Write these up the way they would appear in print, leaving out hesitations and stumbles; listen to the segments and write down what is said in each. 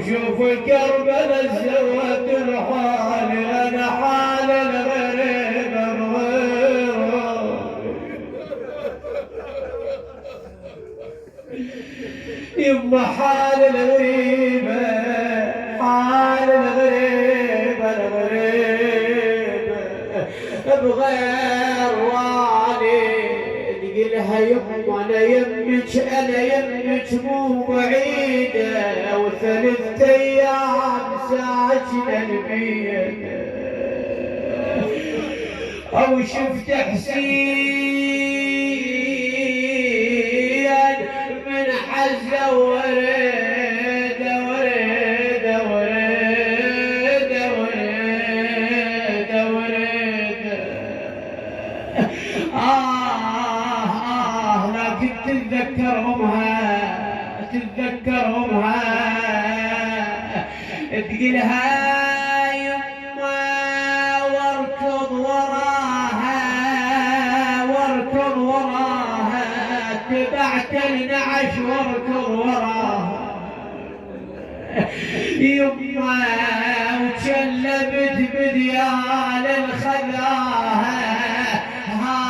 شوف الكربلاء زود الحال، انا حال الغريب يما حال الغريبة، حال الغريبة بغير والد. قلها يما انا يمك، انا يمك مو بعيدة، وثلاث ايام ساكنة البيت. او شفت حسين من حزة ورد ورد ورد ورد ورد. لكن تتذكر امها تقلها يما واركض وراها تبعت النعش واركض وراها يما، وشلبت بديال الخذاها. ها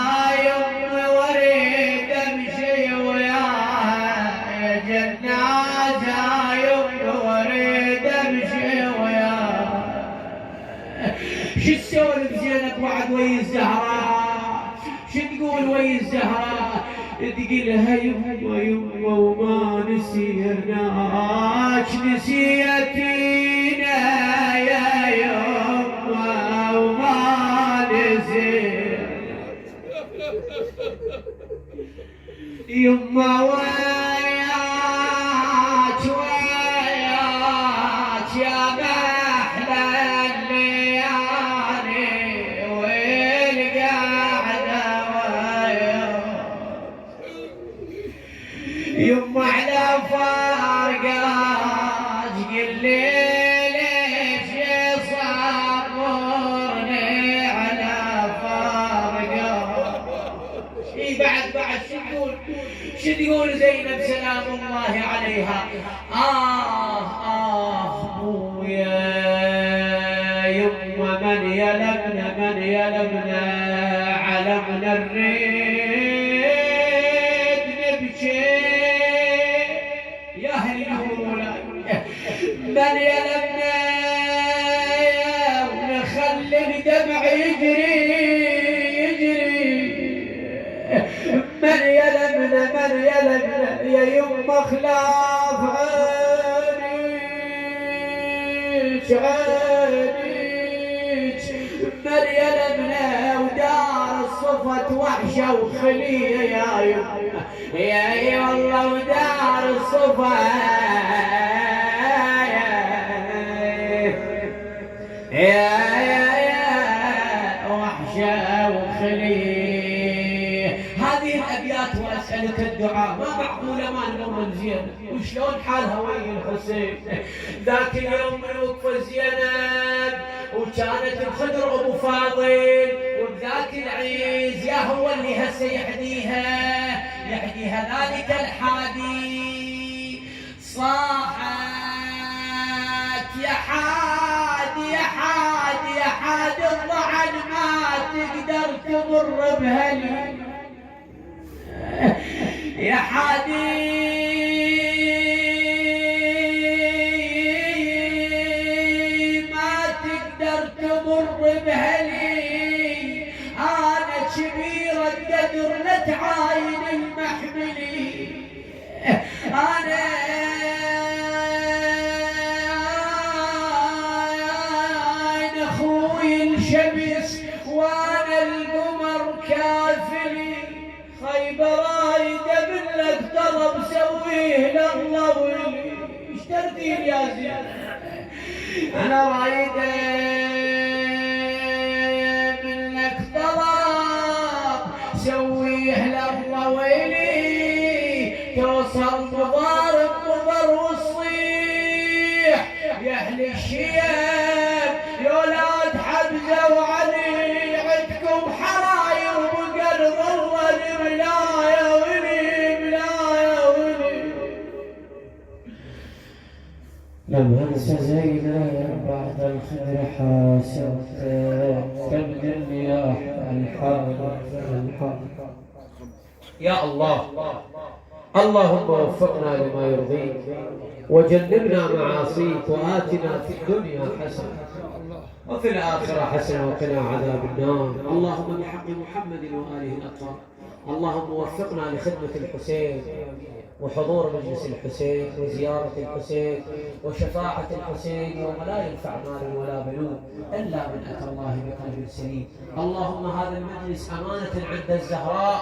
يما وريد امشي وياها يا جنازة، يما وريد امشي وياها. شو تسولف زينب وعد ويا الزهراء؟ شو تقول ويا الزهراء؟ تقلها يما وما نسيناك، نسيتينا يا يما وما نسينا يما. وياك يا محلى الليالي والقعدة وياك يما على فارقاك. قل لي ليش صبرني على فارقاك. بعد شو تقول زينب سلام الله عليها؟ ابويا يما من يلمنا علمنا الريد نبكي يا اهل الهولة. من يلمنا ونخلي الدمع يجري من يلمنا يا يما خلاف عينيك من يلمنا ودار الصفت وحشة وخلية يا يما يا والله ودار الصفت يا وحشة وخلية. هذه الأبيات وأسألك الدعاء ما معقولة ما نمر زينب، وشلون حالها ويا الحسين؟ ذاك اليوم من وقف زينب وكانت بخدر أبو فاضل، وبذاك العيز يا هو اللي هسه يحديها ذلك الحادي. صاحت يا حاد الضعن ما تقدر تمر بهلي يا حادي ما تقدر تمر بهلي. انا كبيرة القدر لتعاين المحملي. انا اخوي الشمس وانا القمر كافلي. خيبر رايده منك طلب سويه لله ولي. ايش تردين يا زين؟ انا رايده منك طلب سويه لله ولي. توصل مضارب وصيح يا اهل الشياب يا ولاد حمزه وعلي، عندكم حراير وقلب الله بلايا ولي. لم أنس زينب بعد الخدر حاسبت كبد الرياح الحار. يا الله، اللهم وفقنا لما يرضيك وجنبنا معاصيك وآتنا في الدنيا حسنة وفي الآخرة حسنة وقنا عذاب النار. اللهم بحق محمد وآله الأطهار اللهم وفقنا لخدمة الحسين وحضور مجلس الحسين وزيارة الحسين وشفاعة الحسين يوم لا ينفع مال ولا بنون إلا من أتى الله بقلب سليم. اللهم هذا المجلس أمانة عند الزهراء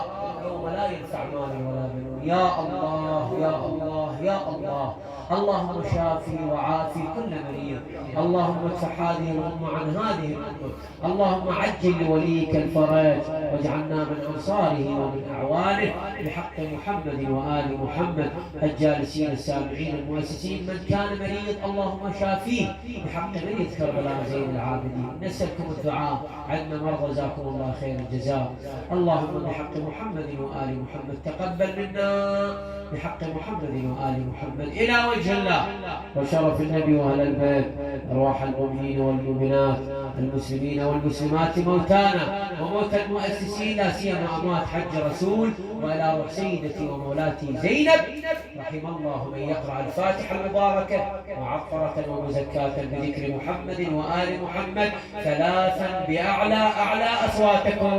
يوم لا ينفع مال ولا بنون. يا الله يا الله يا الله، اللهم شافي وعافي كل مريض. اللهم ادفع هذه الأمة عن هذه الأمة. اللهم عجل لوليك الفرج واجعلنا من أنصاره ومن أعوانه بحق محمد وآل محمد الجالسين السامعين المؤسسين. من كان مريض اللهم شافيه بحق مريض كربلاء زين العابدين. نسألكم الدعاء عنا مرضى جزاكم الله خير الجزاء. اللهم بحق محمد وآل محمد تقبل منا بحق محمد وآل محمد إلى وجه الله وشرف النبي وأهل البيت أرواح المؤمنين والمؤمنات المسلمين والمسلمات موتانا وموتى المؤسسين لا سيما أموات حج رسول وإلى روح سيدتي ومولاتي زينب. رحم الله من يقرأ الفاتحة المباركة معطرة ومزكاة بذكر محمد وآل محمد ثلاثا بأعلى أصواتكم.